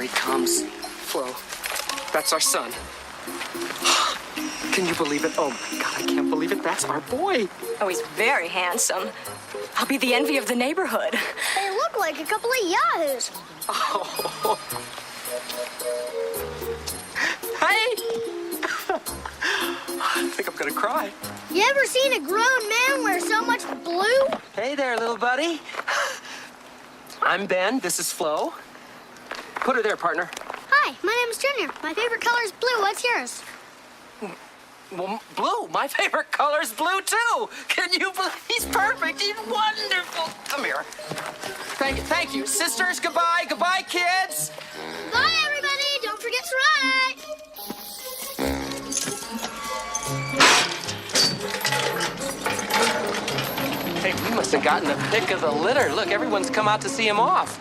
he comes. Flo, that's our son. Can you believe it? Oh my God, I can't believe it. That's our boy. Oh, he's very handsome. I'll be the envy of the neighborhood. They look like a couple of yahoos. Oh. Hey! I think I'm gonna cry. You ever seen a grown man wear so much blue? Hey there, little buddy. I'm Ben. This is Flo. Put her there, partner. Hi, my name's Junior. My favorite color is blue. What's yours? Well, blue. My favorite color is blue, too. Can you believe? He's perfect. He's wonderful. Come here. Thank you. Sisters, goodbye. Goodbye, kids. Bye, everybody. Don't forget to write. Hey, we must have gotten the pick of the litter. Look, everyone's come out to see him off.